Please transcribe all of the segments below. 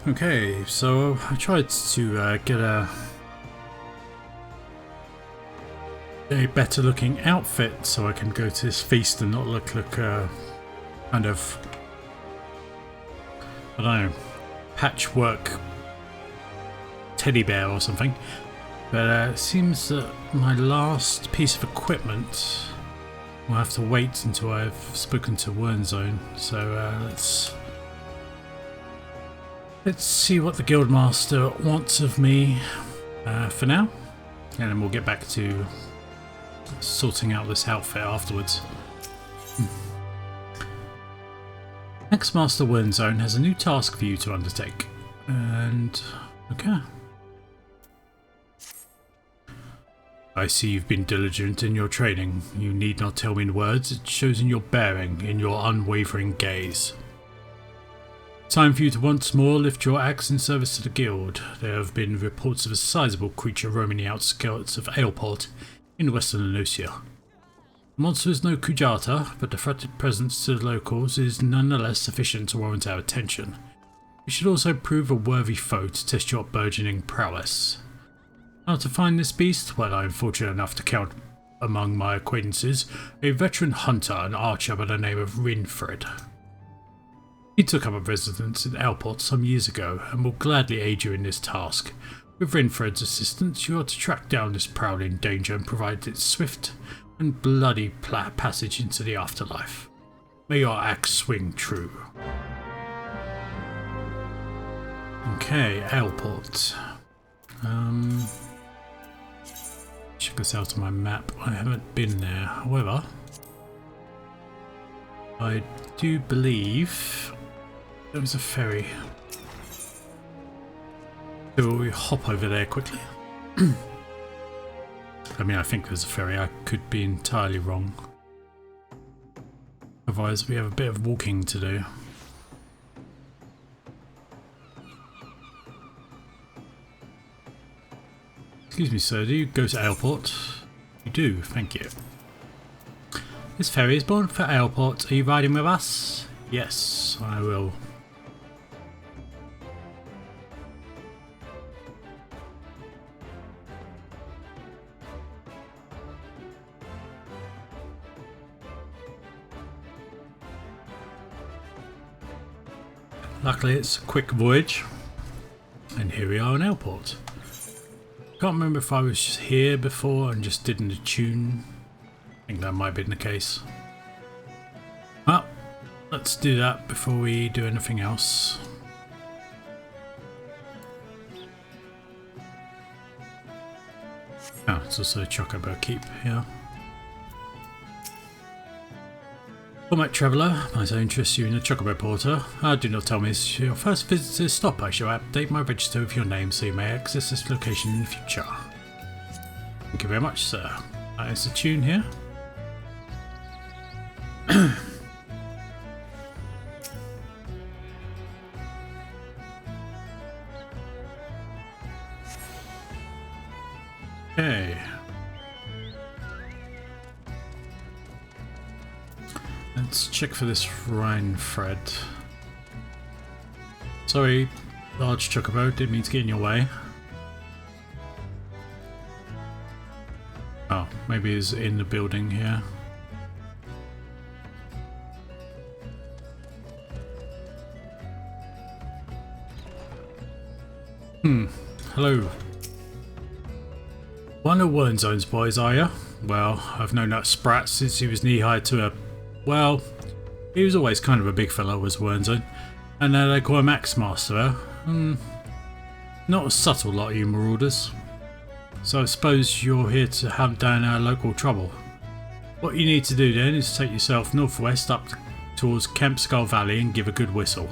Okay, so I tried to get a better looking outfit so I can go to this feast and not look kind of, I don't know, patchwork teddy bear or something. But it seems that my last piece of equipment will have to wait until I've spoken to Wernzone. So let's see what the Guildmaster wants of me for now, and then we'll get back to sorting out this outfit afterwards. Ex-Master Wernzone has a new task for you to undertake. And okay. I see you've been diligent in your training. You need not tell me in words, it shows in your bearing, in your unwavering gaze. Time for you to once more lift your axe in service to the guild. There have been reports of a sizable creature roaming the outskirts of Aleport in western Anosia. The monster is no Kujata, but the threatened presence to the locals is nonetheless sufficient to warrant our attention. You should also prove a worthy foe to test your burgeoning prowess. How to find this beast? Well, I am fortunate enough to count among my acquaintances a veteran hunter and archer by the name of Rinfred. He took up a residence in Aleport some years ago and will gladly aid you in this task. With Rinfred's assistance, you are to track down this prowling danger and provide its swift and bloody passage into the afterlife. May your axe swing true. Okay, Aleport. Check this out on my map. I haven't been there. However, I do believe there was a ferry. So will we hop over there quickly? I mean, I think there's a ferry. I could be entirely wrong. Otherwise, we have a bit of walking to do. Excuse me, sir, do you go to Aleport? You do, thank you. This ferry is bound for Aleport. Are you riding with us? Yes, I will. Luckily it's a quick voyage. And here we are in Aleport. Can't remember if I was here before and just didn't attune. I think that might have been the case. Well, let's do that before we do anything else. Oh, it's also a Chocobo Keep here. Format Traveller, might I interest you in the Chocobo Porter? Do not tell me this is your first visit to this stop. I shall update my register with your name so you may access this location in the future. Thank you very much, sir. That is the tune here. Okay. Let's check for this Rinfred. Sorry, large chocobo, didn't mean to get in your way. Oh, maybe he's in the building here. Hello. One of Wernzone's boys, are you? Well, I've known that sprat since he was knee-high to a... Well, he was always kind of a big fellow, was Wernzone. And now they call him Axe-Master, not a subtle lot, you marauders. So I suppose you're here to hunt down our local trouble. What you need to do then is take yourself northwest up towards Camp Skull Valley and give a good whistle.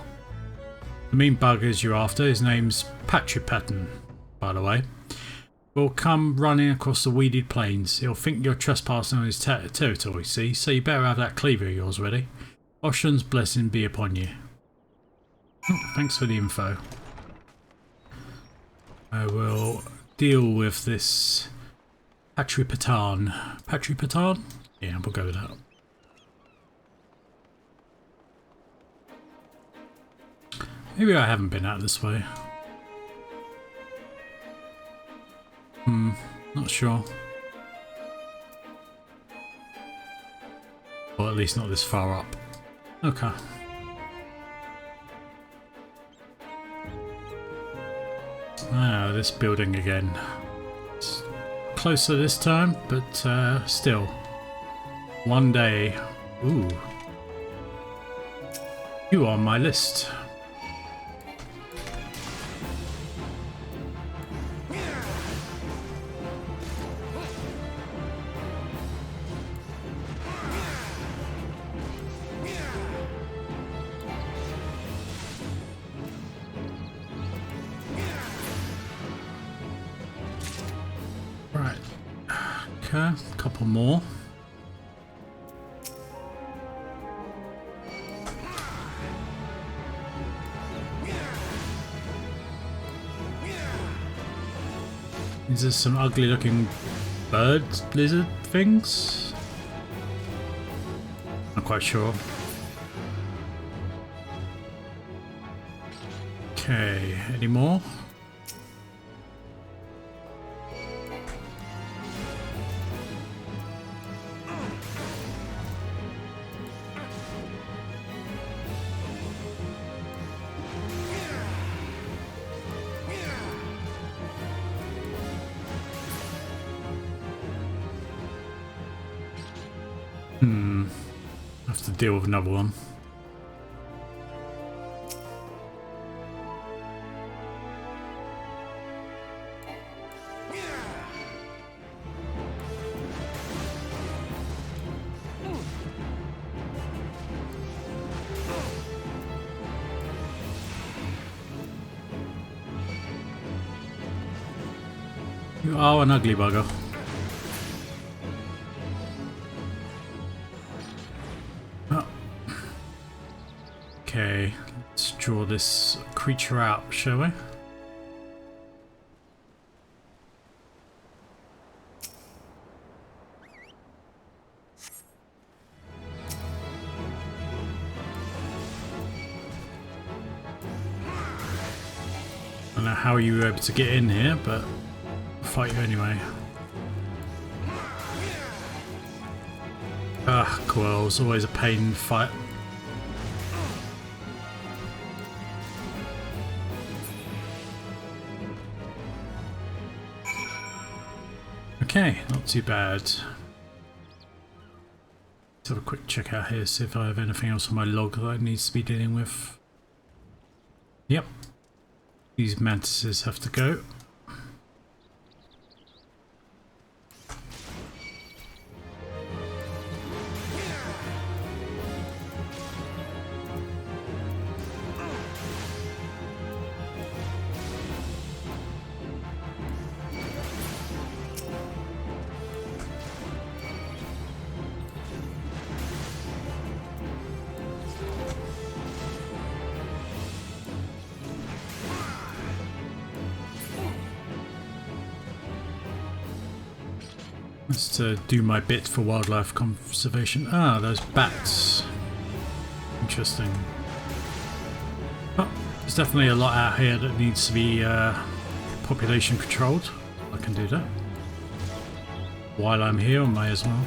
The mean buggers you're after, his name's Patripatin, by the way, will come running across the weeded plains. He'll think you're trespassing on his territory, see? So you better have that cleaver of yours ready. Oshan's blessing be upon you. Oh, thanks for the info. I will deal with this Patripatan. Patripatan? Yeah, we'll go with that. Maybe I haven't been out this way. Not sure. Or at least not this far up. Okay. Ah, this building again. It's closer this time, but still. One day. Ooh. You are on my list. Right. Okay, a couple more. These are some ugly looking bird lizard things. Not quite sure. Okay, any more? I have to deal with another one. You are an ugly bugger. Okay, let's draw this creature out, shall we? I don't know how you were able to get in here, but I'll fight you anyway. Ah, Coel's always a pain in the fight. Okay, not too bad. Let's have a quick check out here, see if I have anything else on my log that I need to be dealing with. Yep. These mantises have to go. Let's do my bit for wildlife conservation. Ah, those bats. Interesting. Oh, there's definitely a lot out here that needs to be population controlled. I can do that. While I'm here, I may as well.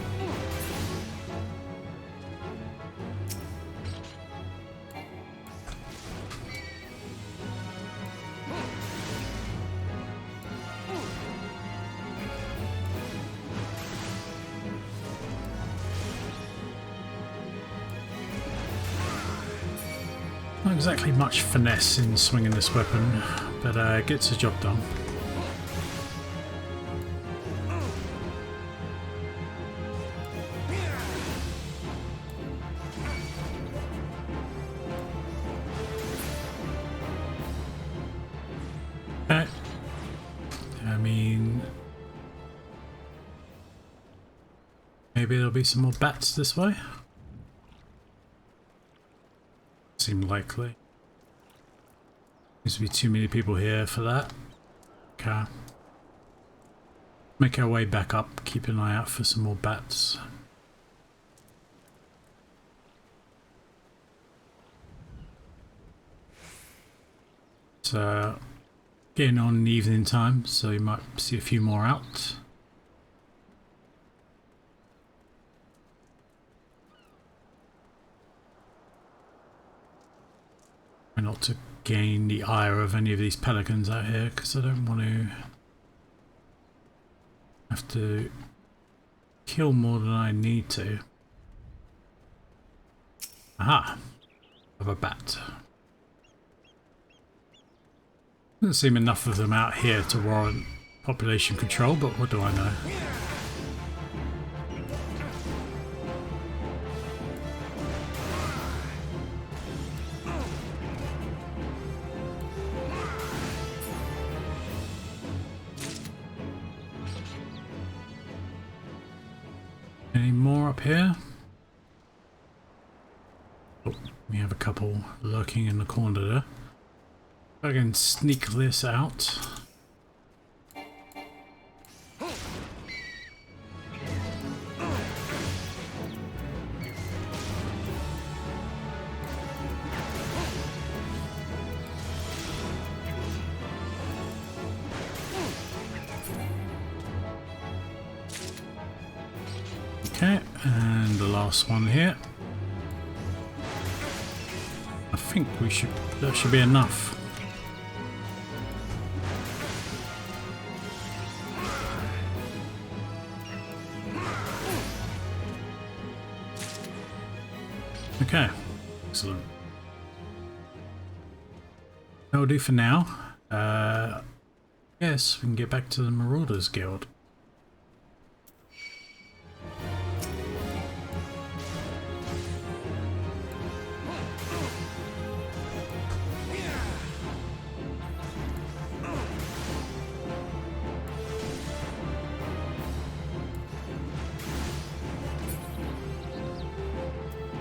Not exactly much finesse in swinging this weapon, but it gets the job done. Okay. I mean, maybe there'll be some more bats this way. Seem likely. Seems to be too many people here for that. Okay. Make our way back up, keep an eye out for some more bats. It's getting on in the evening time, so you might see a few more out. Try not to gain the ire of any of these pelicans out here, because I don't want to have to kill more than I need to. Aha! Of a bat. Doesn't seem enough of them out here to warrant population control, but what do I know? Any more up here? Oh, we have a couple lurking in the corner there. I can sneak this out. Okay, and the last one here. I think that should be enough. Okay, excellent. That'll do for now. Yes, we can get back to the Marauders Guild.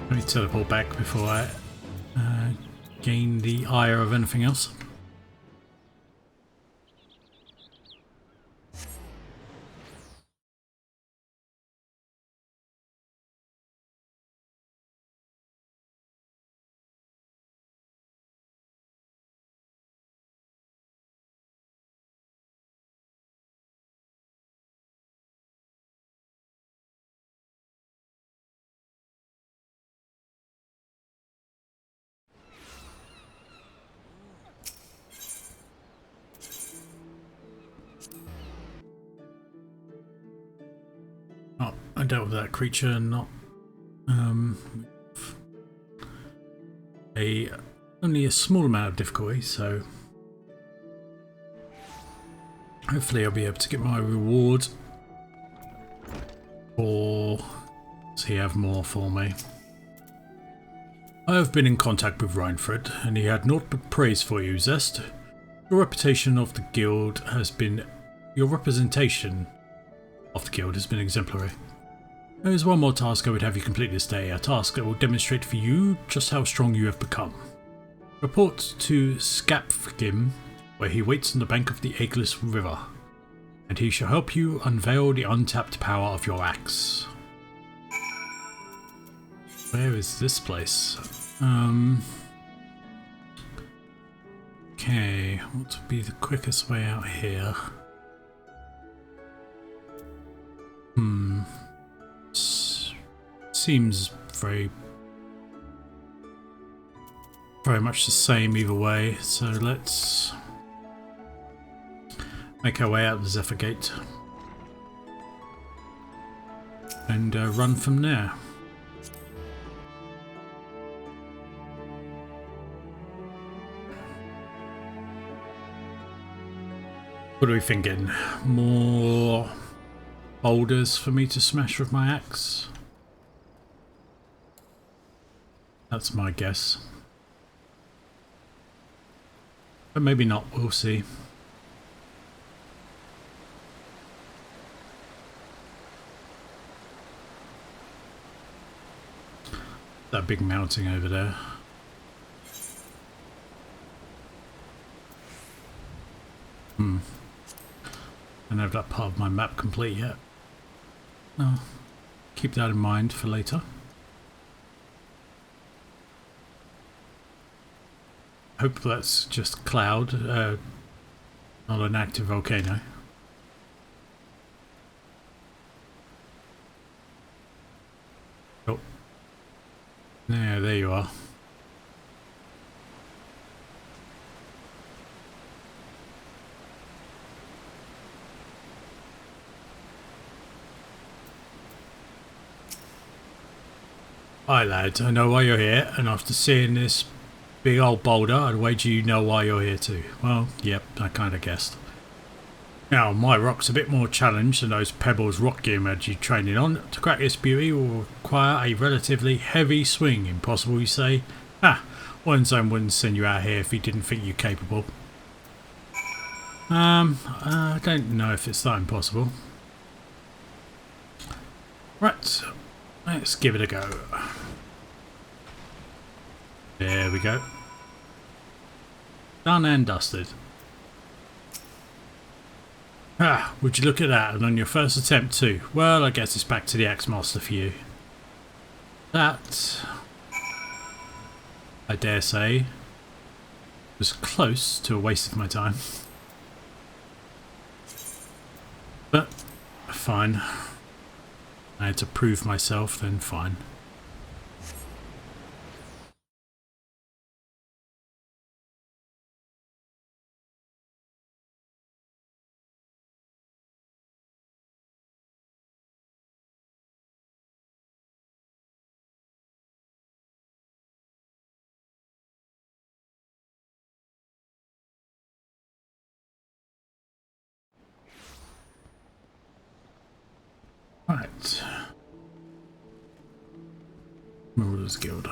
Let me teleport back before I gain the ire of anything else. Oh, I dealt with that creature, not only a small amount of difficulty, so hopefully I'll be able to get my reward, or does he have more for me? I have been in contact with Reinfred, and he had naught but praise for you, Zest. Your reputation of the guild has been your representation of the guild has been exemplary. There is one more task I would have you complete this day, a task that will demonstrate for you just how strong you have become. Report to Skapfgim, where he waits on the bank of the Eggless River, and he shall help you unveil the untapped power of your axe. Where is this place? Okay, what would be the quickest way out here? Seems very much the same either way, so let's make our way out the Zephyr Gate and run from there. What are we thinking? More boulders for me to smash with my axe? That's my guess. But maybe not, we'll see. That big mounting over there. I don't have that part of my map complete yet. No, keep that in mind for later. Hope that's just cloud, not an active volcano. Oh. Yeah, there you are. Hi lads, I know why you're here, and after seeing this big old boulder, I'd wager you know why you're here too. Well, yep, I kinda guessed. Now, my rock's a bit more challenged than those pebbles rock gamers you're training on. To crack this beauty will require a relatively heavy swing. Impossible, you say? Ah, one zone wouldn't send you out here if he didn't think you're capable. I don't know if it's that impossible. Right, let's give it a go. There we go. Done and dusted. Ah, would you look at that, and on your first attempt too. Well, I guess it's back to the Axe Master for you. That, I dare say, was close to a waste of my time. But, fine. I had to prove myself, then fine. Right. Marauders Guild.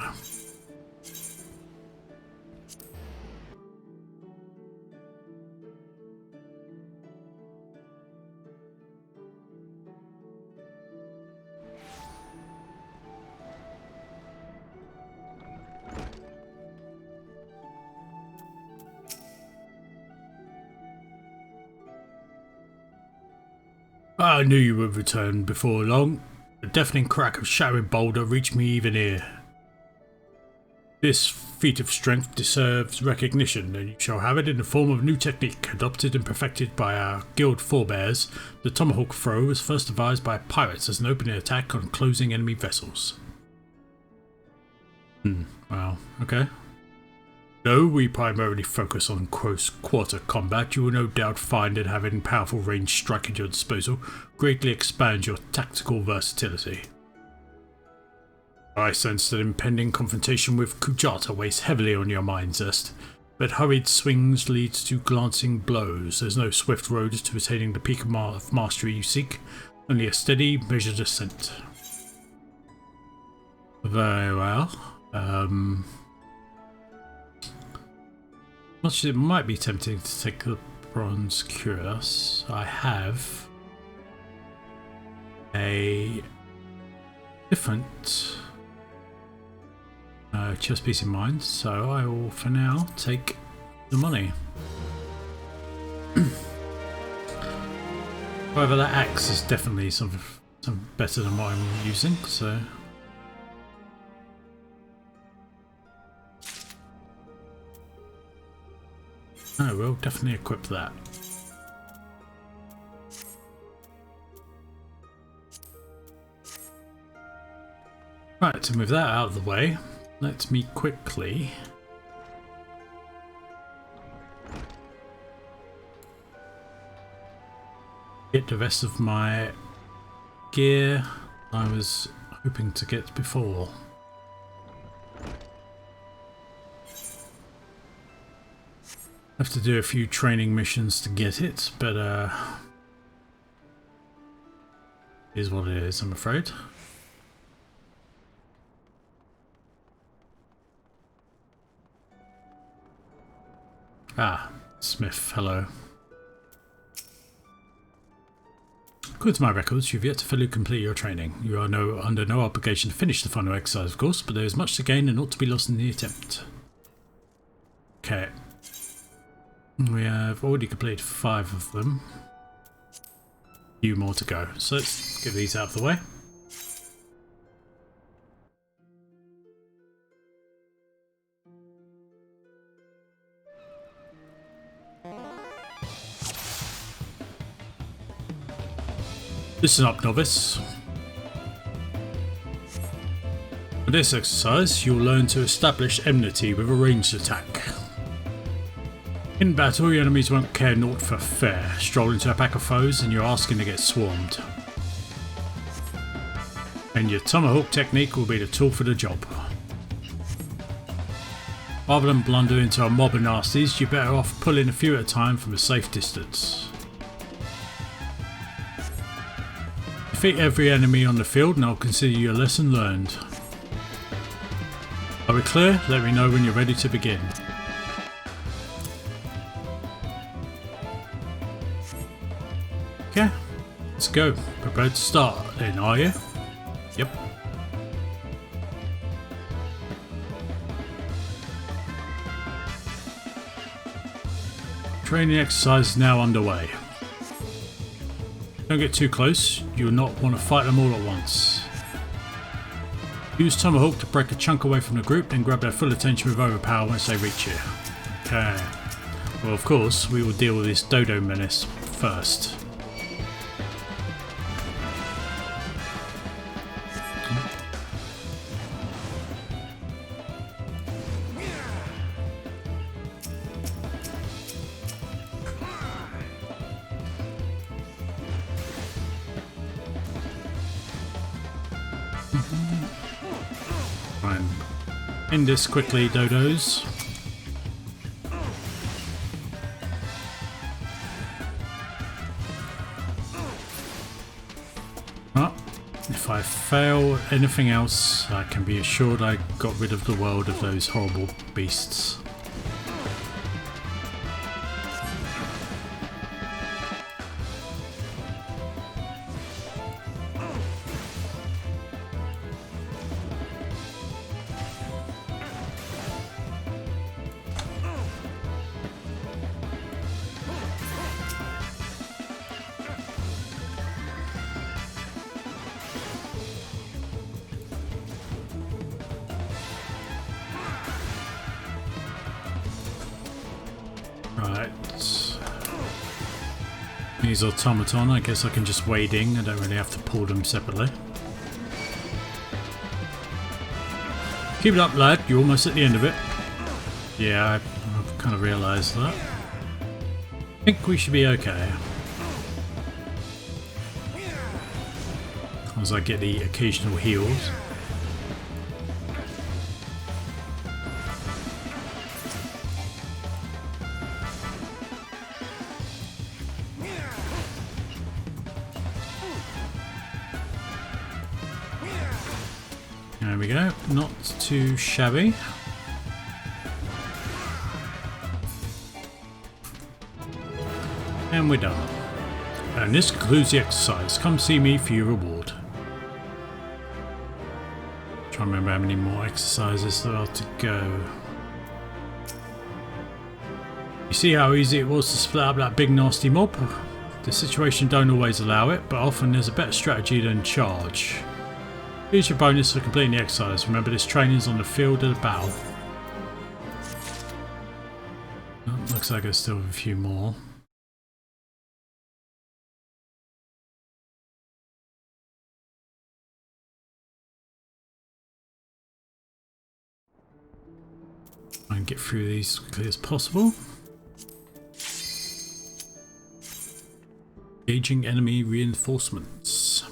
I knew you would return before long. The deafening crack of shattering boulder reached me even here. This feat of strength deserves recognition, and you shall have it in the form of a new technique, adopted and perfected by our guild forebears. The tomahawk throw was first devised by pirates as an opening attack on closing enemy vessels. Well, okay. Though we primarily focus on close quarter combat, you will no doubt find that having powerful ranged strike at your disposal greatly expands your tactical versatility. I sense that impending confrontation with Kujata weighs heavily on your mind, Zest, but hurried swings lead to glancing blows. There's no swift road to attaining the peak of mastery you seek, only a steady, measured ascent. Very well. Much as it might be tempting to take the bronze cuirass, I have a different chess piece in mind, so I will for now take the money. However, that axe is definitely some better than what I'm using, so I will definitely equip that. Right, and with that out of the way, let me quickly get the rest of my gear I was hoping to get before. Have to do a few training missions to get it, but is what it is, I'm afraid. Ah, Smith, hello. According to my records, you've yet to fully complete your training. You are under no obligation to finish the final exercise, of course, but there is much to gain and not to be lost in the attempt. Okay. We have already completed 5 of them. A few more to go. So let's get these out of the way. Listen up, novice. For this exercise, you'll learn to establish enmity with a ranged attack. In battle, your enemies won't care naught for fair. Stroll into a pack of foes and you're asking to get swarmed. And your tomahawk technique will be the tool for the job. Rather than blunder into a mob of nasties, you're better off pulling a few at a time from a safe distance. Defeat every enemy on the field and I'll consider your lesson learned. Are we clear? Let me know when you're ready to begin. Okay, let's go. Prepared to start then, are you? Yep. Training exercise is now underway. Don't get too close, you'll not want to fight them all at once. Use Tomahawk to break a chunk away from the group, then grab their full attention with Overpower once they reach you. Okay. Well, of course, we will deal with this Dodo menace first. End this quickly, dodos. Well, if I fail anything else, I can be assured I got rid of the world of those horrible beasts. Right. These automaton, I guess I can just wade in, I don't really have to pull them separately. Keep it up, lad, you're almost at the end of it. Yeah, I've kind of realised that. I think we should be okay. As I get the occasional heals. There we go, not too shabby. And we're done. And this concludes the exercise. Come see me for your reward. Trying to remember how many more exercises there are to go. You see how easy it was to split up that big nasty mob? The situation don't always allow it, but often there's a better strategy than charge. Here's your bonus for completing the exercise. Remember, this training is on the field of the battle. Oh, looks like I still have a few more. Try and get through these as quickly as possible. Engaging enemy reinforcements.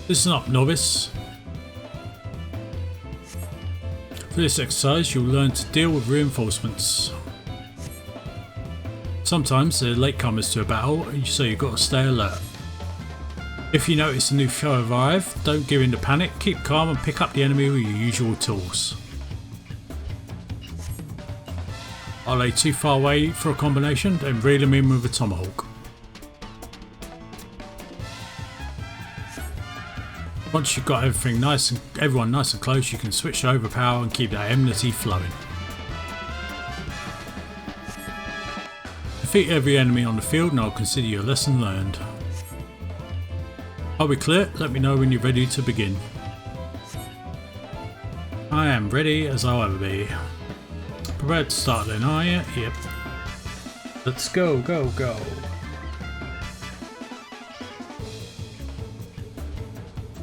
Listen up, novice. For this exercise, you'll learn to deal with reinforcements. Sometimes they're latecomers to a battle, so you've got to stay alert. If you notice a new foe arrive, don't give in to panic, keep calm and pick up the enemy with your usual tools. Are they too far away for a combination? Then reel them in with a tomahawk. Once you've got everyone nice and close, you can switch to overpower and keep that enmity flowing. Defeat every enemy on the field and I'll consider your lesson learned. Are we clear? Let me know when you're ready to begin. I am ready as I'll ever be. Prepared to start then, are you? Yep. Let's go, go, go.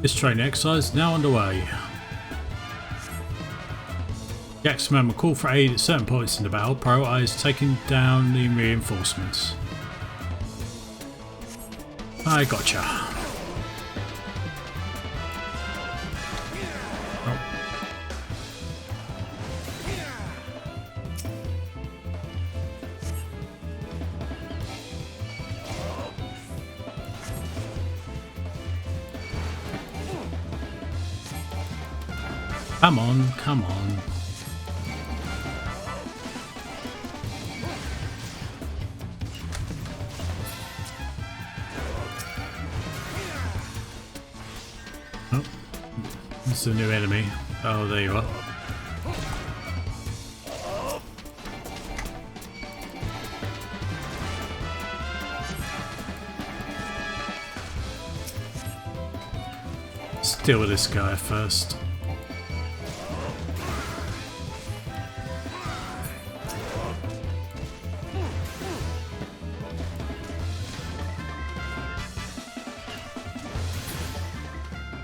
This training exercise is now underway. The X-Men will call for aid at certain points in the battle. Prioritise taking down the reinforcements. I gotcha. Oh. Come on, come on. It's a new enemy. Oh, there you are. Let's deal with this guy first.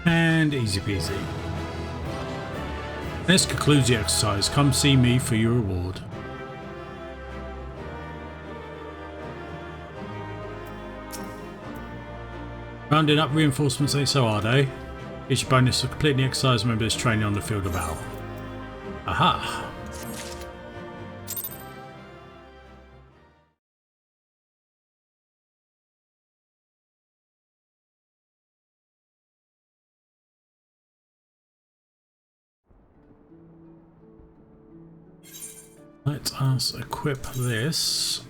And easy peasy. This concludes the exercise. Come see me for your reward. Rounding up reinforcements ain't so hard, eh? It's your bonus for completing the exercise. Remember this training on the field of battle. Aha! Let us equip this.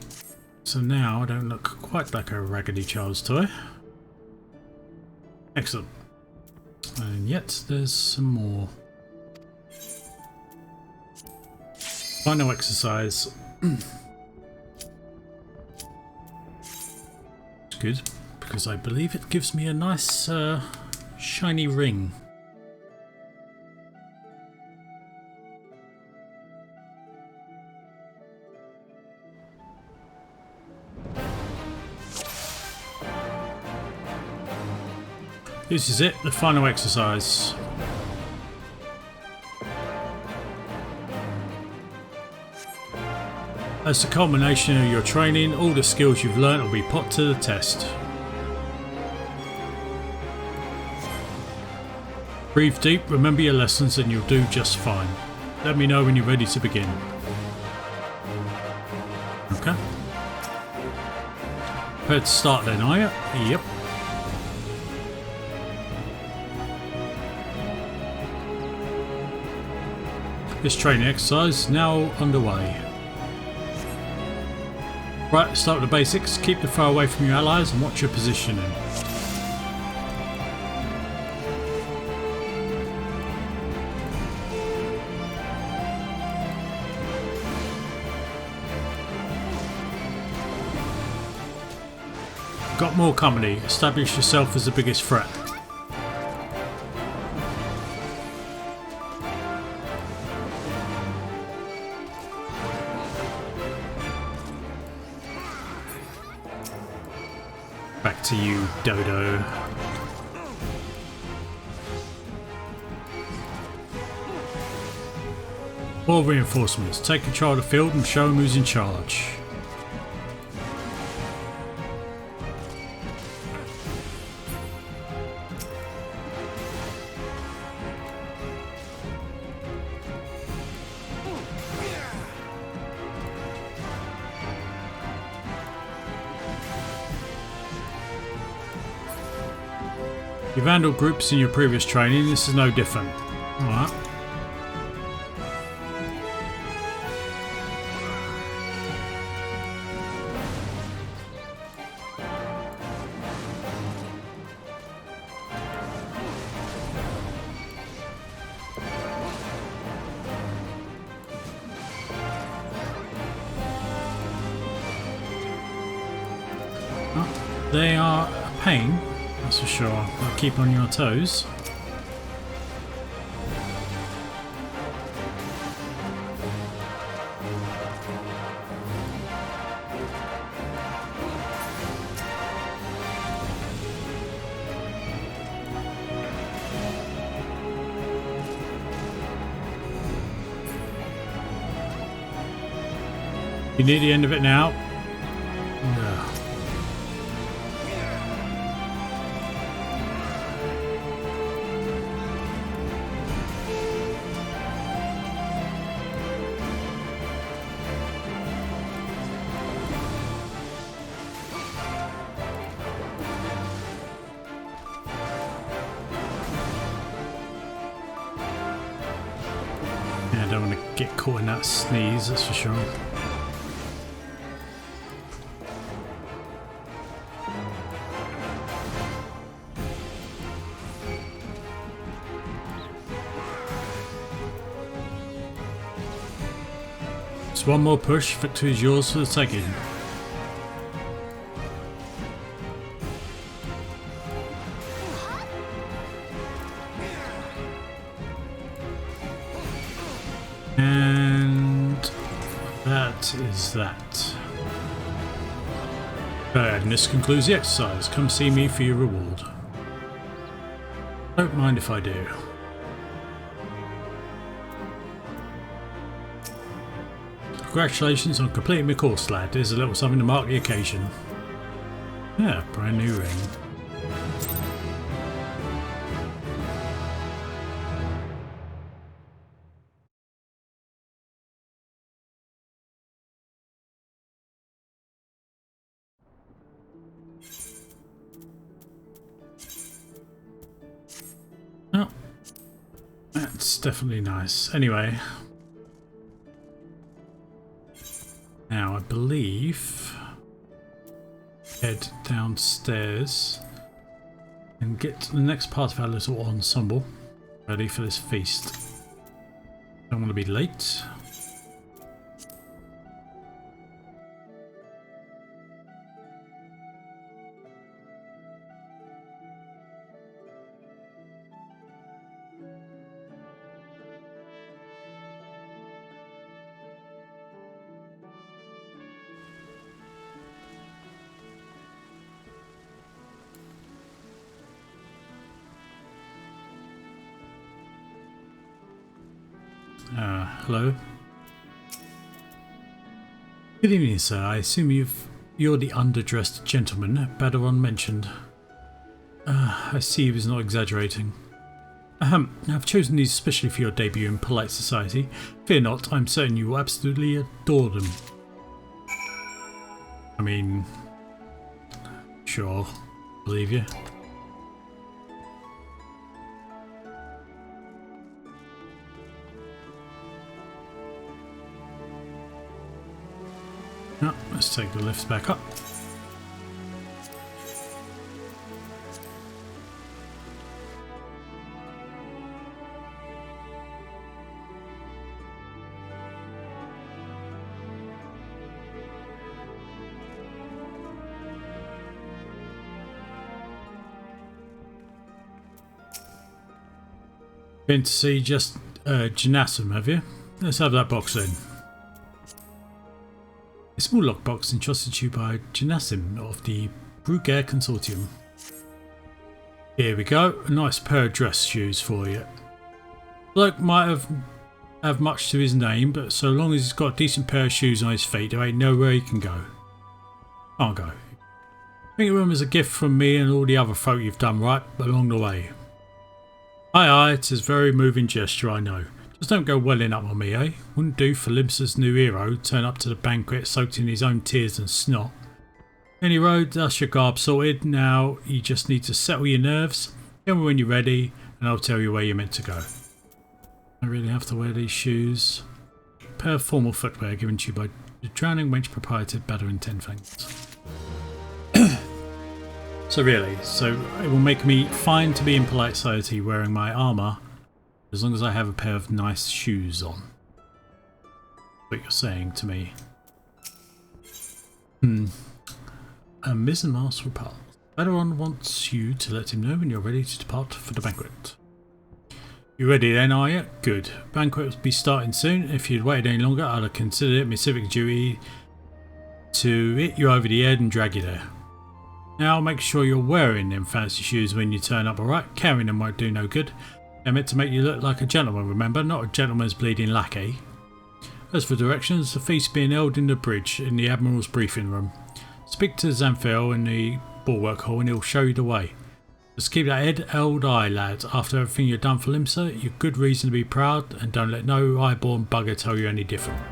So now I don't look quite like a Raggedy Child's toy. Excellent. And yet there's some more. Final exercise. It's good because I believe it gives me a nice shiny ring. This is it, the final exercise. As the culmination of your training, all the skills you've learnt will be put to the test. Breathe deep, remember your lessons and you'll do just fine. Let me know when you're ready to begin. Okay. Prepared to start then, are you? Yep. This training exercise is now underway. Right, start with the basics. Keep the foe away from your allies and watch your positioning. Got more company. Establish yourself as the biggest threat. Back to you, Dodo. More reinforcements. Take control of the field and show them who's in charge. You've handled groups in your previous training, this is no different. Alright. They are a pain. That's for sure. I'll keep on your toes. You near the end of it now? No. Yeah, I don't want to get caught in that sneeze, that's for sure. Just one more push, victory is yours for the taking. And that is that. And this concludes the exercise. Come see me for your reward. Don't mind if I do. Congratulations on completing my course, lad. Here's a little something to mark the occasion. Yeah, brand new ring. Oh, that's definitely nice. Anyway. Now, I believe, head downstairs and get to the next part of our little ensemble ready for this feast. Don't want to be late. Hello. Good evening, sir. I assume you're the underdressed gentleman Baderon mentioned. I see he was not exaggerating. I've chosen these especially for your debut in polite society. Fear not, I'm certain you will absolutely adore them. I mean, sure, believe you. Now, let's take the lift back up. Been to see just Janassim, have you? Let's have that box then. A small lockbox entrusted to you by Janassim of the Brugair Consortium. Here we go, a nice pair of dress shoes for you. Bloke might have much to his name, but so long as he's got a decent pair of shoes on his feet, there ain't nowhere he can go. Can't go. Think of him as a gift from me and all the other folk you've done right along the way. Aye, it's a very moving gesture, I know. Just don't go welling up on me, eh? Wouldn't do for Limsa's new hero, turn up to the banquet soaked in his own tears and snot. Any road, that's your garb sorted. Now you just need to settle your nerves. Tell me when you're ready, and I'll tell you where you're meant to go. I really have to wear these shoes. A pair of formal footwear given to you by the drowning wench proprietor Baderon Tenfangs. So really, it will make me fine to be in polite society wearing my armour, as long as I have a pair of nice shoes on. What you're saying to me. A Ms. and Master repast. Baderon wants you to let him know when you're ready to depart for the banquet. You ready then, are you? Good. Banquet will be starting soon. If you'd waited any longer, I'd have considered it my civic duty to hit you over the head and drag you there. Now make sure you're wearing them fancy shoes when you turn up, alright? Carrying them won't do no good. They're meant to make you look like a gentleman, remember? Not a gentleman's bleeding lackey. As for directions, the feast being held in the bridge in the Admiral's briefing room. Speak to Xanthiel in the bulwark hall and he'll show you the way. Just keep that head held high, lad. After everything you've done for Limsa, you've good reason to be proud, and don't let no highborn bugger tell you any different.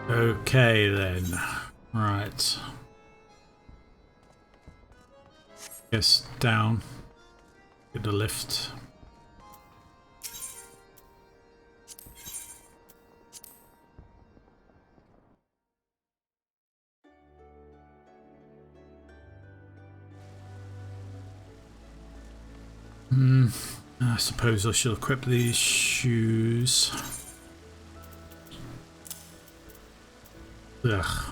Okay then. Right. Guess down. Get the lift. I suppose I should equip these shoes. Ugh.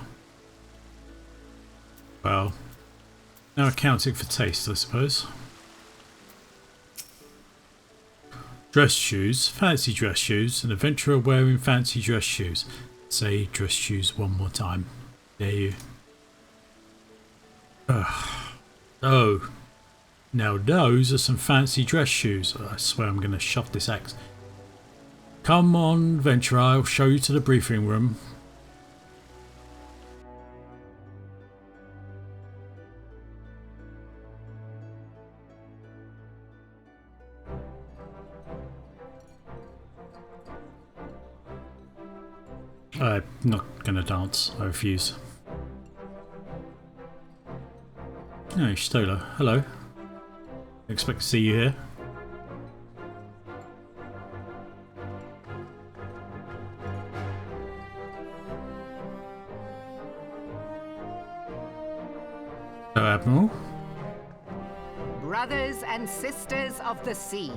Well, now accounting for taste, I suppose. Dress shoes, fancy dress shoes, an adventurer wearing fancy dress shoes. Say dress shoes one more time. Dare you? Ugh. Oh. Now those are some fancy dress shoes. I swear I'm going to shove this axe. Come on, adventurer, I'll show you to the briefing room. I'm not going to dance. I refuse. Hey, Stola. Hello. Expect to see you here. Hello, Admiral. Brothers and sisters of the sea,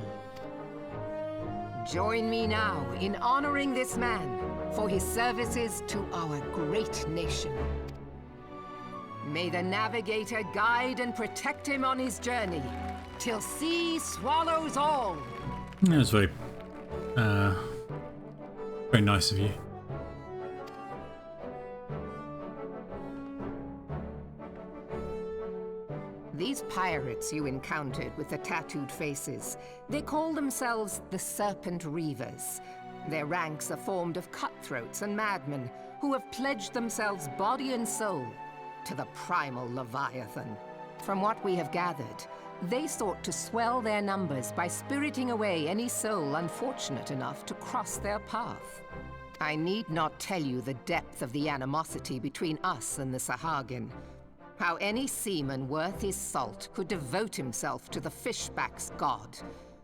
join me now in honoring this man for his services to our great nation. May the navigator guide and protect him on his journey, till sea swallows all. That was very nice of you. These pirates you encountered with the tattooed faces, they call themselves the Serpent Reavers. Their ranks are formed of cutthroats and madmen who have pledged themselves body and soul to the primal Leviathan. From what we have gathered, they sought to swell their numbers by spiriting away any soul unfortunate enough to cross their path. I need not tell you the depth of the animosity between us and the Sahagin. How any seaman worth his salt could devote himself to the fishback's god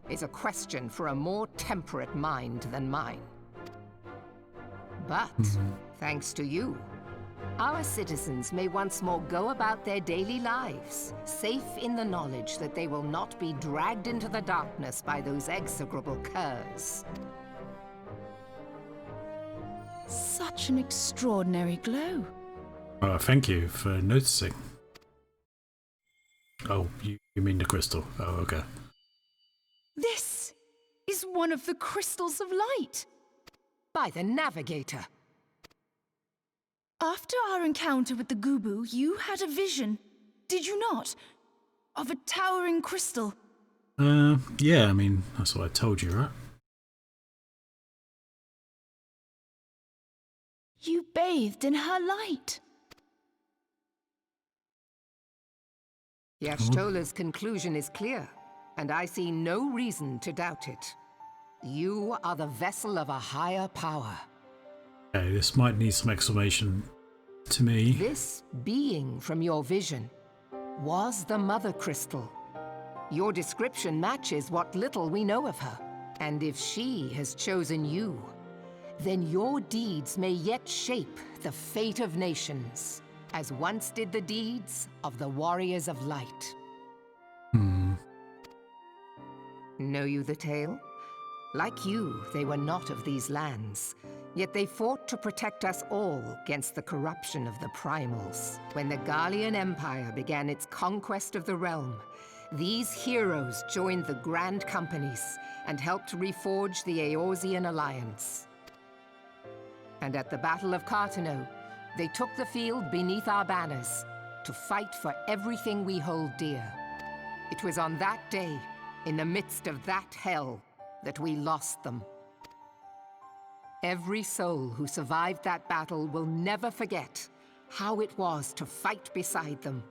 is a question for a more temperate mind than mine. But, thanks to you, our citizens may once more go about their daily lives, safe in the knowledge that they will not be dragged into the darkness by those execrable curs. Such an extraordinary glow. Thank you for noticing. Oh, you mean the crystal. Oh, okay. This is one of the crystals of light. By the navigator. After our encounter with the Gubu, you had a vision, did you not? Of a towering crystal. Yeah, I mean, that's what I told you, right? You bathed in her light. Yashtola's conclusion is clear, and I see no reason to doubt it. You are the vessel of a higher power. Okay, this might need some explanation to me. This being from your vision was the Mother Crystal. Your description matches what little we know of her. And if she has chosen you, then your deeds may yet shape the fate of nations, as once did the deeds of the Warriors of Light. Know you the tale? Like you, they were not of these lands. Yet they fought to protect us all against the corruption of the Primals. When the Garlean Empire began its conquest of the realm, these heroes joined the Grand Companies and helped reforge the Eorzean Alliance. And at the Battle of Cartano, they took the field beneath our banners to fight for everything we hold dear. It was on that day, in the midst of that hell, that we lost them. Every soul who survived that battle will never forget how it was to fight beside them.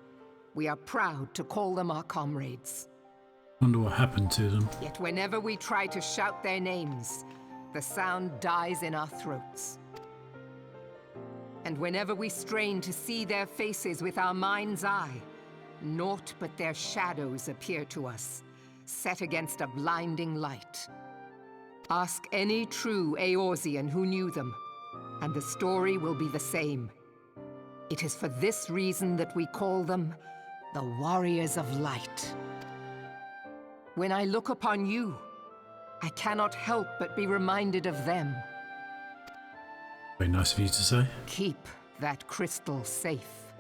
We are proud to call them our comrades. Wonder what happened to them. Yet whenever we try to shout their names, the sound dies in our throats. And whenever we strain to see their faces with our mind's eye, naught but their shadows appear to us, set against a blinding light. Ask any true Eorzean who knew them, and the story will be the same. It is for this reason that we call them the Warriors of Light. When I look upon you, I cannot help but be reminded of them. Very nice of you to say. Keep that crystal safe.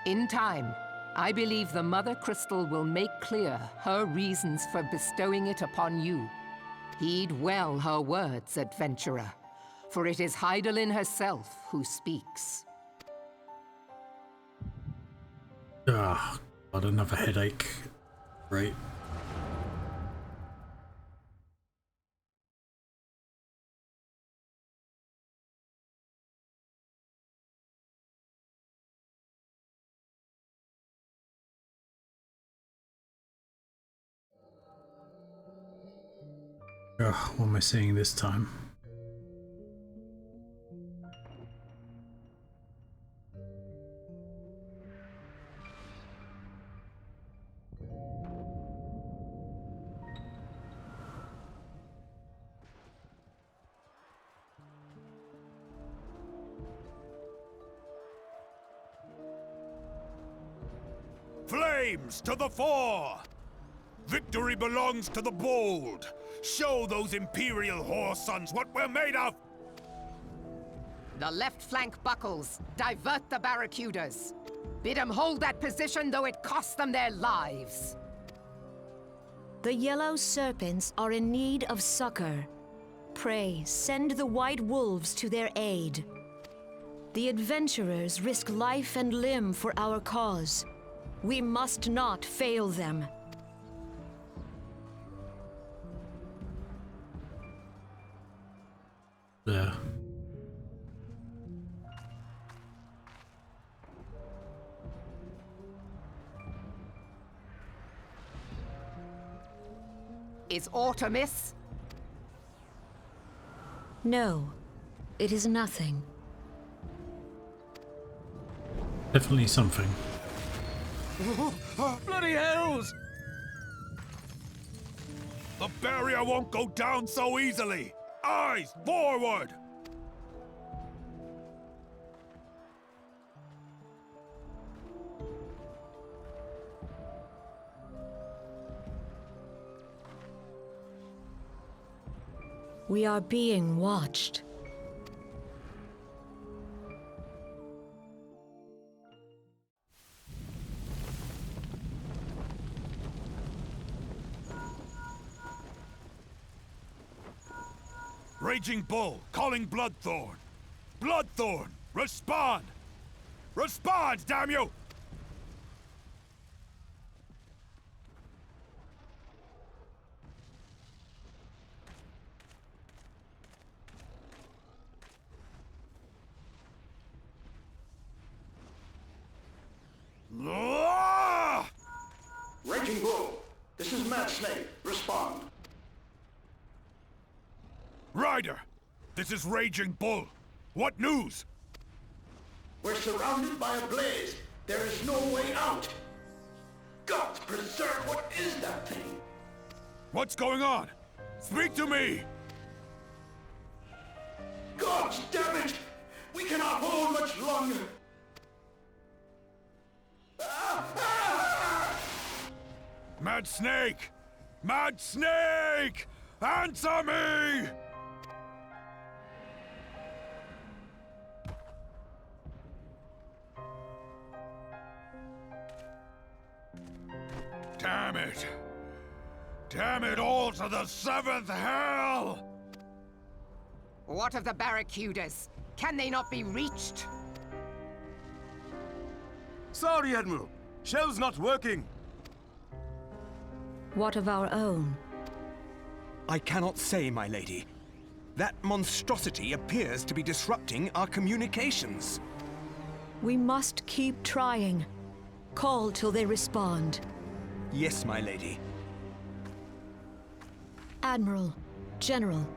In time, I believe the Mother Crystal will make clear her reasons for bestowing it upon you. Heed well her words, adventurer, for it is Hydaelyn herself who speaks. Ah, got another headache. Right. What am I seeing this time? Flames to the fore! Victory belongs to the bold! Show those Imperial whoresons what we're made of! The left flank buckles. Divert the barracudas. Bid them hold that position, though it costs them their lives. The yellow serpents are in need of succor. Pray, send the white wolves to their aid. The adventurers risk life and limb for our cause. We must not fail them. There. Is aught amiss? No, it is nothing. Definitely something. Bloody hells! The barrier won't go down so easily! Eyes forward! We are being watched. Raging Bull, calling Bloodthorn. Bloodthorn, respond! Respond, damn you! Raging Bull, this is Mad Snake. Respond. Ryder, this is Raging Bull. What news? We're surrounded by a blaze. There is no way out. Gods preserve, what is that thing? What's going on? Speak to me! Gods damn it! We cannot hold much longer. Mad Snake! Mad Snake! Answer me! Damn it! Damn it all to the seventh hell! What of the barracudas? Can they not be reached? Sorry, Admiral. Shell's not working. What of our own? I cannot say, my lady. That monstrosity appears to be disrupting our communications. We must keep trying. Call till they respond. Yes, my lady. Admiral, General,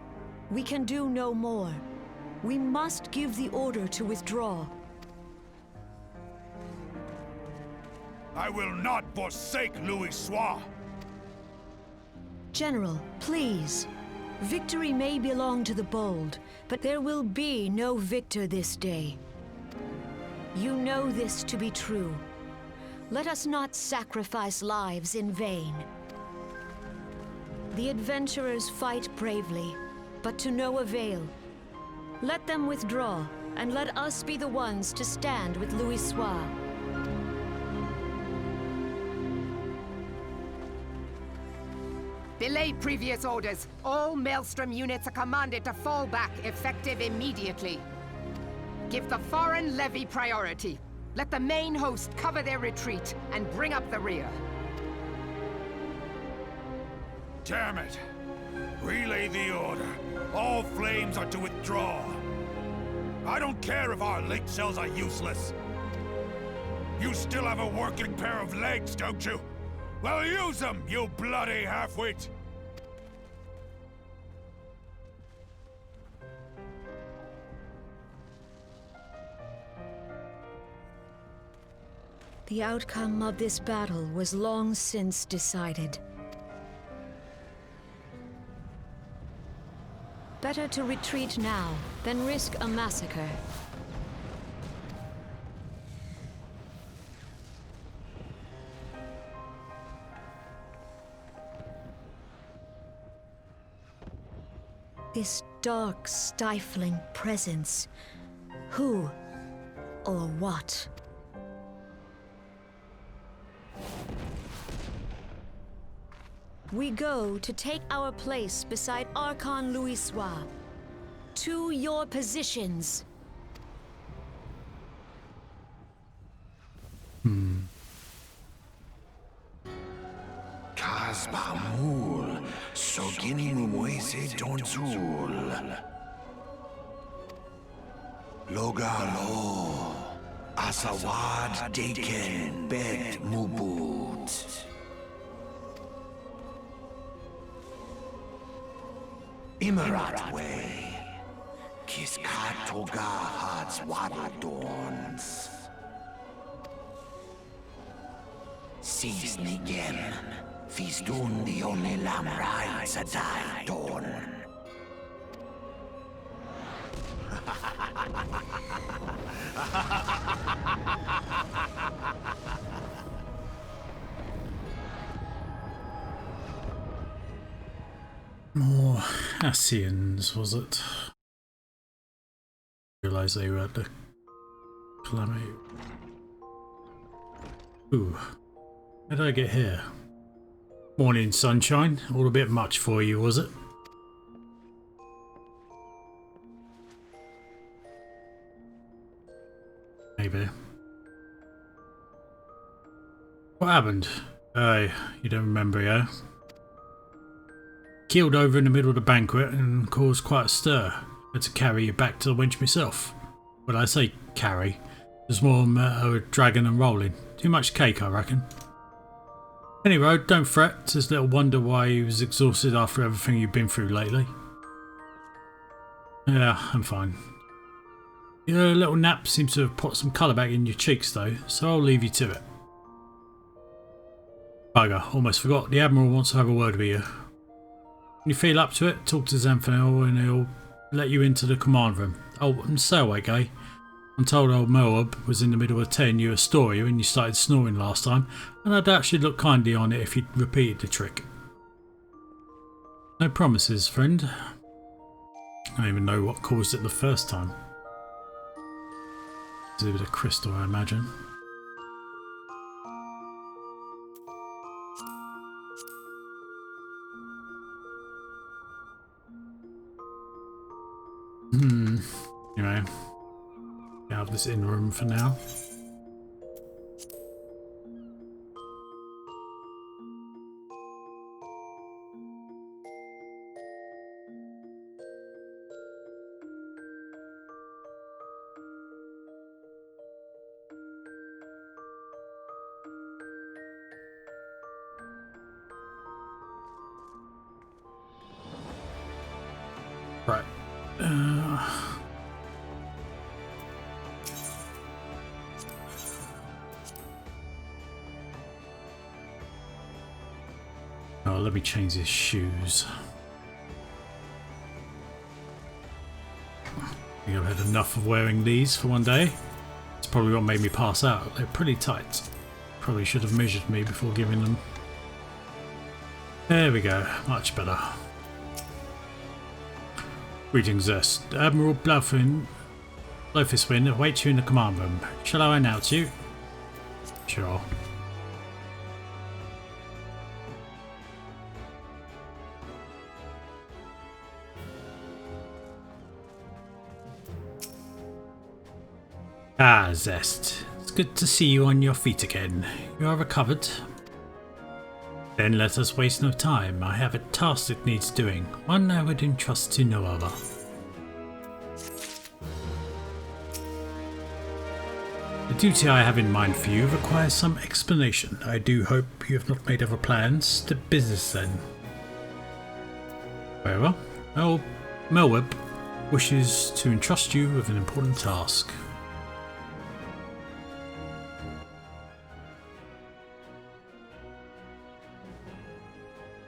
we can do no more. We must give the order to withdraw. I will not forsake Louis Soir. General, please. Victory may belong to the bold, but there will be no victor this day. You know this to be true. Let us not sacrifice lives in vain. The adventurers fight bravely, but to no avail. Let them withdraw, and let us be the ones to stand with Louis Soir. Belay previous orders. All Maelstrom units are commanded to fall back, effective immediately. Give the foreign levy priority. Let the main host cover their retreat and bring up the rear. Damn it! Relay the order. All flames are to withdraw. I don't care if our link cells are useless. You still have a working pair of legs, don't you? Well, use them, you bloody half-wit! The outcome of this battle was long since decided. Better to retreat now than risk a massacre. This dark, stifling presence. Who or what? We go to take our place beside Archon Louis Soir. To your positions. Kasbamul, Soginin Mwese Donzul. Logalo, Asawad Deken Bet Mubut. Imarat Way, Kiskat Toga Hats Wadadorns. Sis Nigem, Fistun the only Lamrai Sadai Dorn. More Asians, was it? Realised they were at the calamity. Ooh, how did I get here? Morning, sunshine. All a bit much for you, was it? Maybe. What happened? You don't remember, yeah? Keeled over in the middle of the banquet and caused quite a stir. Had to carry you back to the wench myself. When I say carry, it was more a matter of dragging and rolling. Too much cake, I reckon. Anyway, don't fret. It's little wonder why you was exhausted after everything you've been through lately. Yeah, I'm fine. Your little nap seems to have put some colour back in your cheeks though, so I'll leave you to it. Bugger, almost forgot. The Admiral wants to have a word with you. When you feel up to it, talk to Xanthanael and he'll let you into the command room. Oh, and stay awake, eh? I'm told old Moab was in the middle of telling you a story when you started snoring last time, and I doubt she'd look kindly on it if you'd repeated the trick. No promises, friend. I don't even know what caused it the first time. It was a crystal, I imagine. Anyway, get out of this inn room for now. Oh, let me change his shoes. I think I've had enough of wearing these for one day. It's probably what made me pass out. They're pretty tight. Probably should have measured me before giving them. There we go. Much better. Greetings, Zest. Admiral Blofiswin awaits you in the command room. Shall I announce you? Sure. Ah, Zest. It's good to see you on your feet again. You are recovered? Then let us waste no time. I have a task that needs doing. One I would entrust to no other. The duty I have in mind for you requires some explanation. I do hope you have not made other plans. To business then. Very well. Melweb wishes to entrust you with an important task.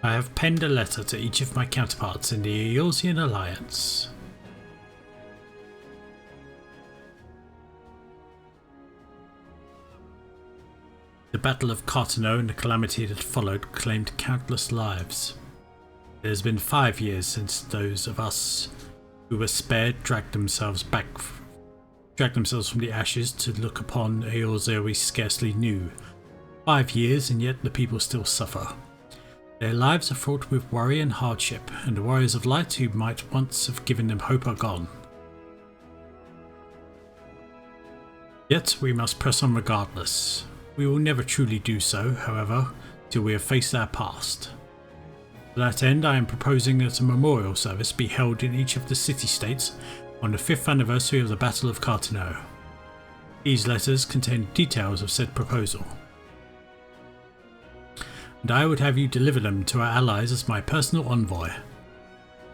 I have penned a letter to each of my counterparts in the Eorzean Alliance. The Battle of Carteneau and the calamity that followed claimed countless lives. It has been 5 years since those of us who were spared dragged themselves from the ashes to look upon Eorzea we scarcely knew. 5 years, and yet the people still suffer. Their lives are fraught with worry and hardship, and the warriors of light who might once have given them hope are gone. Yet we must press on regardless. We will never truly do so, however, till we have faced our past. To that end, I am proposing that a memorial service be held in each of the city-states on the 5th anniversary of the Battle of Carteneau. These letters contain details of said proposal, and I would have you deliver them to our allies as my personal envoy.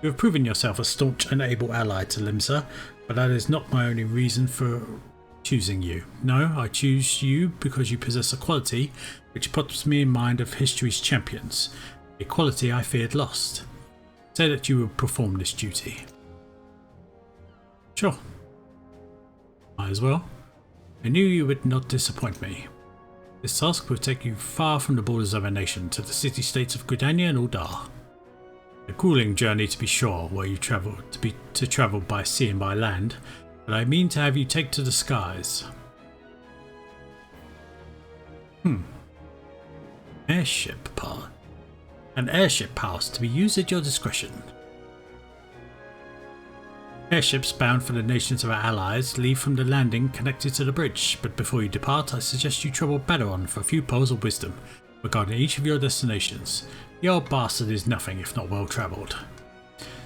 You have proven yourself a staunch and able ally to Limsa, but that is not my only reason for choosing you. No, I choose you because you possess a quality which puts me in mind of history's champions, a quality I feared lost. Say that you will perform this duty. Sure. Might as well. I knew you would not disappoint me. This task will take you far from the borders of our nation to the city-states of Gridania and Uldar. A grueling journey to be sure, where you travel to travel by sea and by land, but I mean to have you take to the skies. Airship pass. An airship pass to be used at your discretion. Airships bound for the nations of our allies leave from the landing connected to the bridge, but before you depart I suggest you trouble Baderon for a few pearls of wisdom regarding each of your destinations. The old bastard is nothing if not well travelled.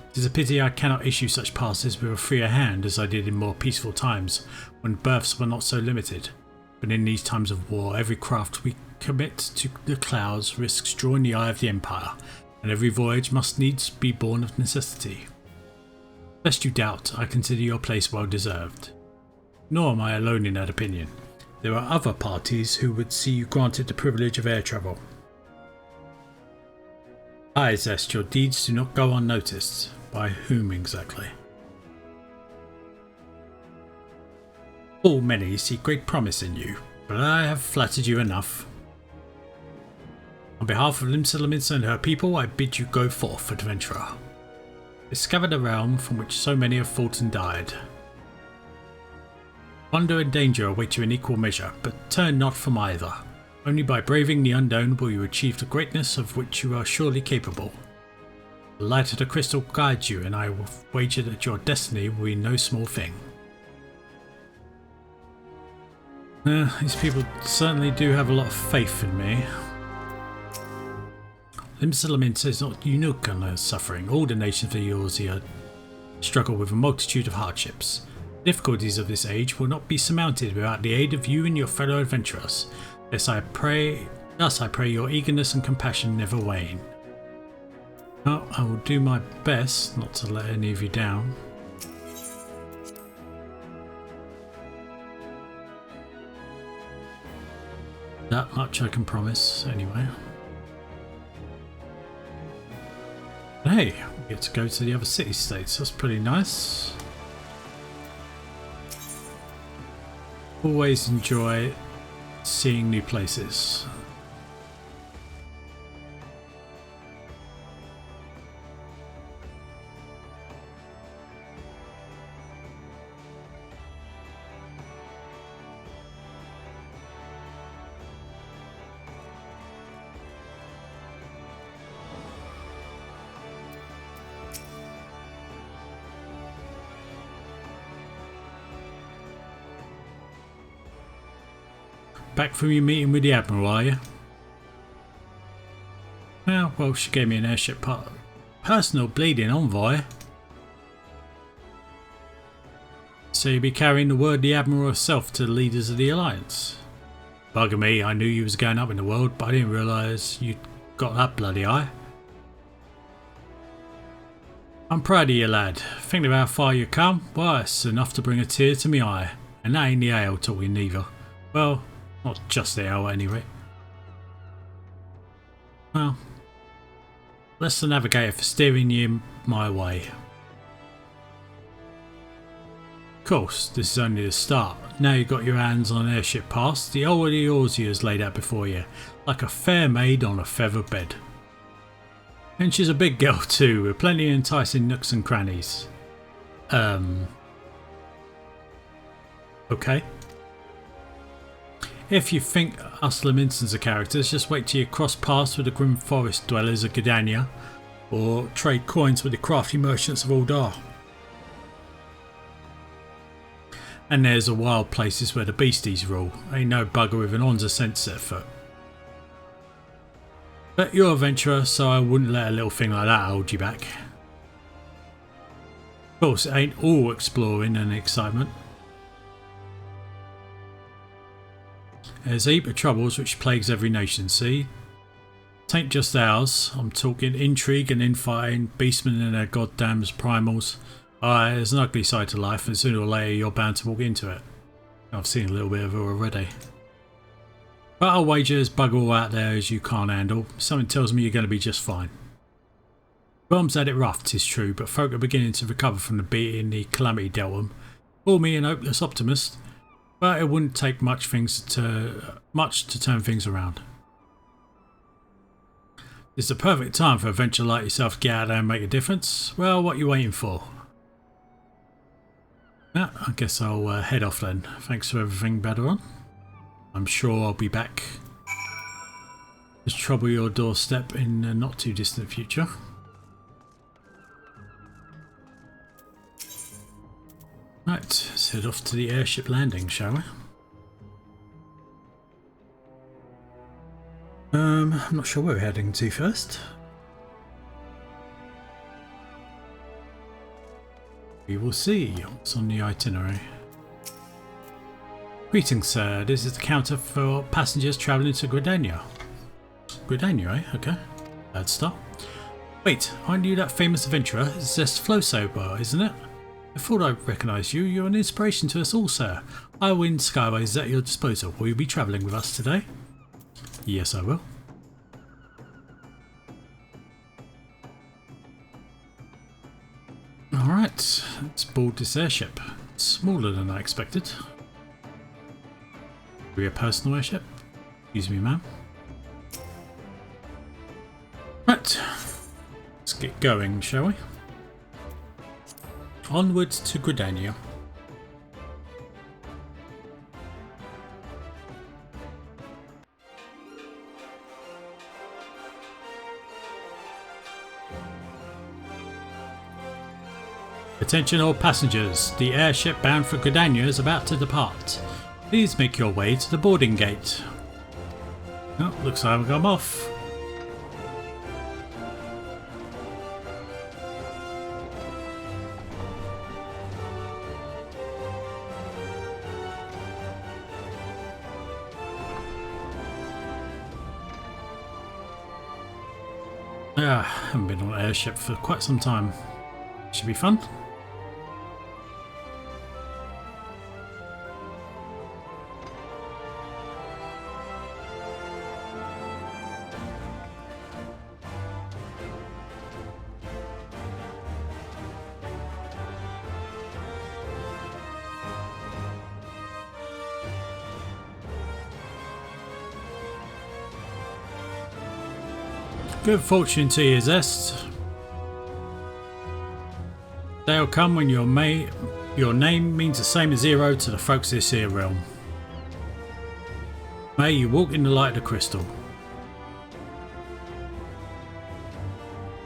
It is a pity I cannot issue such passes with a freer hand as I did in more peaceful times when berths were not so limited, but in these times of war every craft we commit to the clouds risks drawing the eye of the Empire, and every voyage must needs be born of necessity. Lest you doubt, I consider your place well deserved. Nor am I alone in that opinion. There are other parties who would see you granted the privilege of air travel. Aye, Zest, your deeds do not go unnoticed. By whom exactly? All many see great promise in you, but I have flattered you enough. On behalf of Limsa and her people, I bid you go forth, adventurer. Discover the realm from which so many have fought and died. Wonder and danger await you in equal measure, but turn not from either. Only by braving the unknown will you achieve the greatness of which you are surely capable. The light of the crystal guides you, and I will wager that your destiny will be no small thing. These people certainly do have a lot of faith in me. Limsa is not unique in their suffering. All the nations of Eorzea struggle with a multitude of hardships. The difficulties of this age will not be surmounted without the aid of you and your fellow adventurers. Thus I pray your eagerness and compassion never wane. Well, I will do my best not to let any of you down. That much I can promise, anyway. Hey, we get to go to the other city-states. That's pretty nice. Always enjoy seeing new places. Back from your meeting with the Admiral, are you? Well, she gave me an airship part. Personal bleeding envoy. So you'll be carrying the word of the Admiral herself to the leaders of the Alliance? Bugger me, I knew you was going up in the world, but I didn't realise you'd got that bloody eye. I'm proud of you, lad. Thinking of how far you come, well, it's enough to bring a tear to me eye. And that ain't the ale talking neither. Well, not just the ale, anyway. Well, bless the navigator for steering you my way. Of course, this is only the start. Now you've got your hands on an airship pass, the already yours is laid out before you, like a fair maid on a feather bed. And she's a big girl too, with plenty of enticing nooks and crannies. Okay. If you think us Laminsons are characters, just wait till you cross paths with the grim forest dwellers of Gridania, or trade coins with the crafty merchants of Uldar. And there's the wild places where the beasties rule. Ain't no bugger with an Onza sense set foot. But you're a venturer, so I wouldn't let a little thing like that hold you back. Of course, it ain't all exploring and excitement. There's a heap of troubles which plagues every nation, see? Tain't just ours. I'm talking intrigue and infighting, beastmen and their goddamn primals. Aye, there's an ugly side to life, and sooner or later you're bound to walk into it. I've seen a little bit of it already. But I'll wager there's bugger all out there as you can't handle. Something tells me you're going to be just fine. Realm's had it rough, 'tis true, but folk are beginning to recover from the beating the calamity dealt them. Call me an hopeless optimist, but it wouldn't take much to turn things around. It's the perfect time for a venture like yourself to get out there and make a difference. Well, what are you waiting for? Yeah, I guess I'll head off then. Thanks for everything, Baderon. I'm sure I'll be back to trouble your doorstep in a not too distant future. Right, let's head off to the airship landing, shall we? I'm not sure where we're heading to first. We will see what's on the itinerary. Greetings, sir. This is the counter for passengers travelling to Gridania. Gridania, eh? Okay. Bad start. Wait, aren't you that famous adventurer? It's just Flowsober, isn't it? I thought I recognised you. You're an inspiration to us all, sir. Iwind Skyway is at your disposal. Will you be travelling with us today? Yes, I will. Alright, let's board this airship. Smaller than I expected. Are we a personal airship? Excuse me, ma'am. Right, let's get going, shall we? Onwards to Gridania. Attention all passengers, the airship bound for Gridania is about to depart. Please make your way to the boarding gate. Oh, looks like I've come off. I haven't been on an airship for quite some time. Should be fun. Good fortune to you, Zest. They'll come when your name means the same as zero to the folks of this here realm. May you walk in the light of the crystal.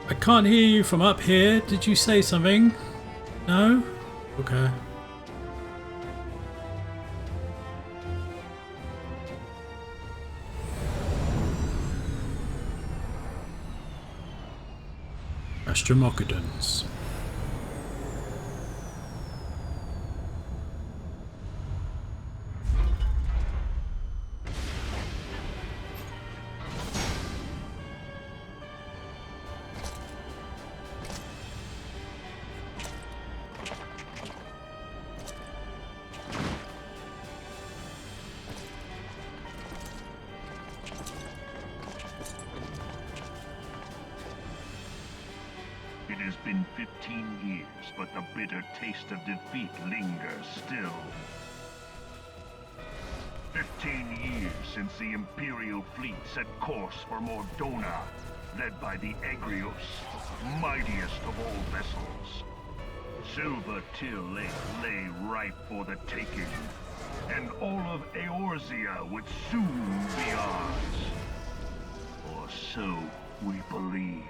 I can't hear you from up here. Did you say something? No? Okay. Astromocodons. It has been 15 years, but the bitter taste of defeat lingers still. 15 years since the Imperial fleet set course for Mordona, led by the Egrios, mightiest of all vessels. Silver Till lay ripe for the taking, and all of Eorzea would soon be ours. Or so we believed.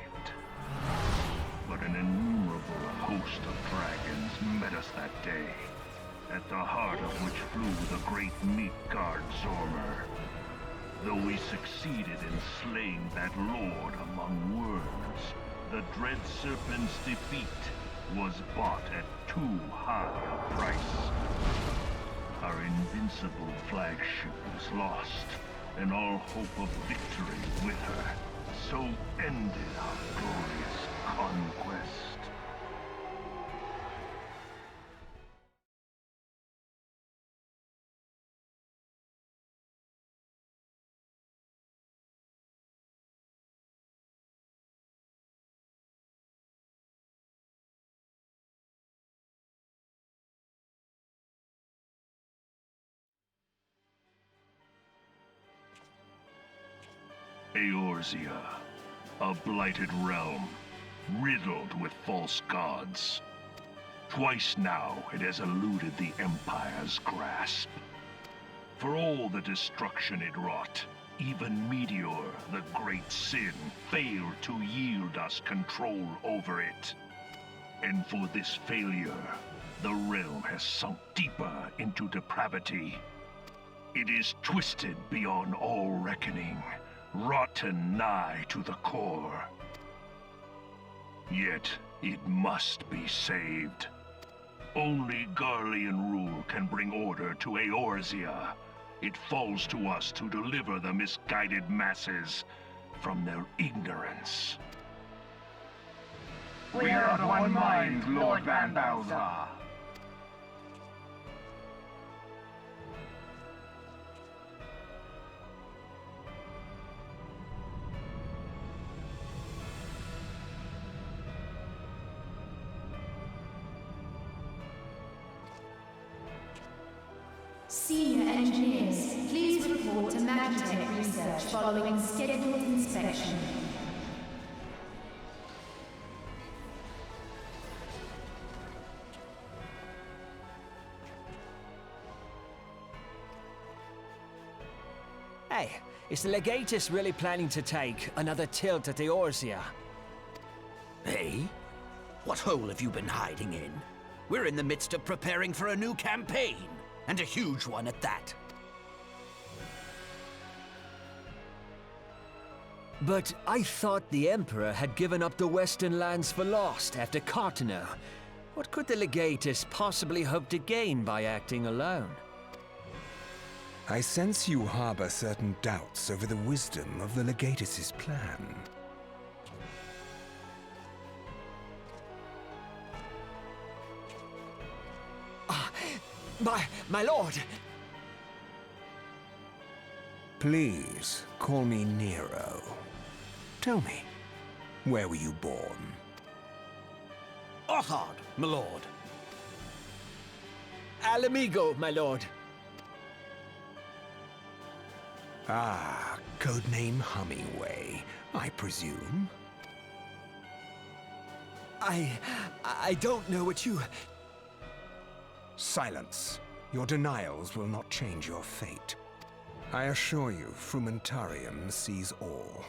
But an innumerable host of dragons met us that day, at the heart of which flew the great meat guard Zormer. Though we succeeded in slaying that lord among worms, the dread serpent's defeat was bought at too high a price. Our invincible flagship was lost, and all hope of victory with her. So ended our glorious conquest. Eorzea, a blighted realm, riddled with false gods. Twice now it has eluded the Empire's grasp. For all the destruction it wrought, even Meteor, the great sin, failed to yield us control over it. And for this failure, the realm has sunk deeper into depravity. It is twisted beyond all reckoning, rotten nigh to the core. Yet, it must be saved. Only Garlean rule can bring order to Eorzea. It falls to us to deliver the misguided masses from their ignorance. We are of one mind, Lord Van Balthar. Senior engineers, please report to Magitech research following scheduled inspection. Hey, is the Legatus really planning to take another tilt at Eorzea? Hey? What hole have you been hiding in? We're in the midst of preparing for a new campaign, and a huge one at that. But I thought the Emperor had given up the Western lands for lost after Cartano. What could the Legatus possibly hope to gain by acting alone? I sense you harbor certain doubts over the wisdom of the Legatus' plan. My lord! Please, call me Nero. Tell me, where were you born? Othard, my lord. Alamigo, my lord. Ah, codename Hummingway, I presume? I don't know what you... Silence. Your denials will not change your fate. I assure you, Frumentarium sees all.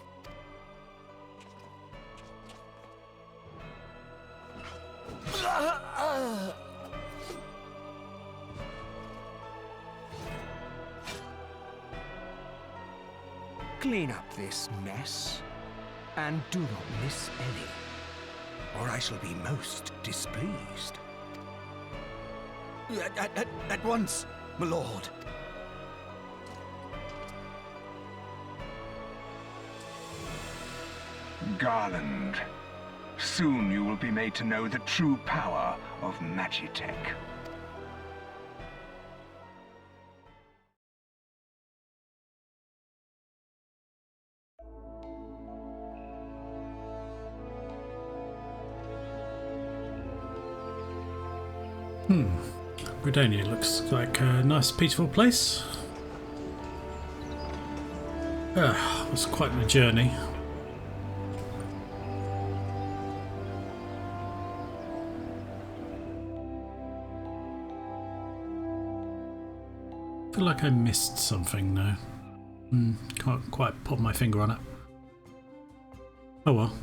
Clean up this mess, and do not miss any, or I shall be most displeased. At once, my lord. Garland. Soon you will be made to know the true power of Magitech. Gridania looks like a nice, peaceful place. It was quite a journey. I feel like I missed something though. Can't quite put my finger on it. Oh well.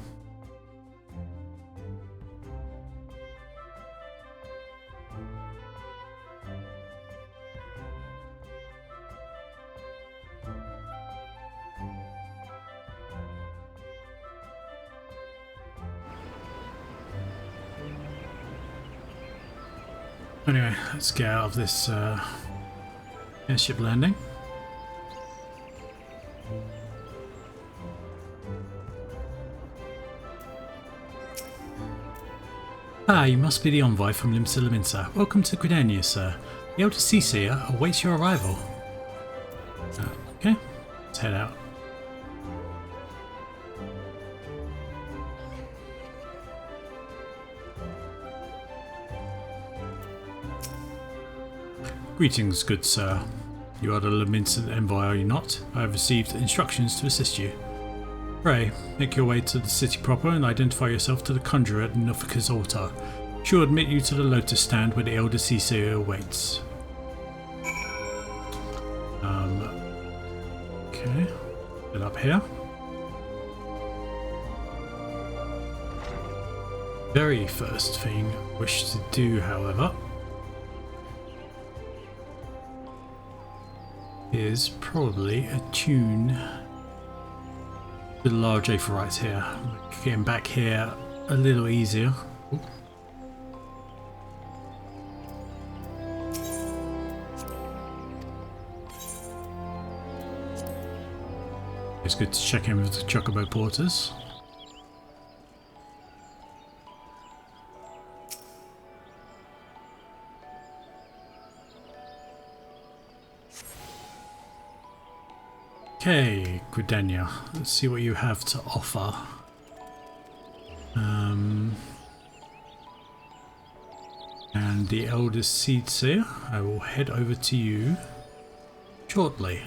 Anyway, let's get out of this airship landing. Ah, you must be the envoy from Limsa Laminsa. Welcome to Gridania, sir. The Elder Seaseer awaits your arrival. Okay, let's head out. Greetings, good sir. You are the Laminsa envoy, are you not? I have received instructions to assist you. Pray, make your way to the city proper and identify yourself to the conjurer at Nufika's altar. She will admit you to the lotus stand where the Elder Seaseer awaits. Okay, get up here. Very first thing I wish to do, however, is probably attune the large aetherites here. Getting back here a little easier. Ooh. It's good to check in with the Chocobo Porters. Okay, Gridania, let's see what you have to offer. And the Elder Seedseer, I will head over to you shortly.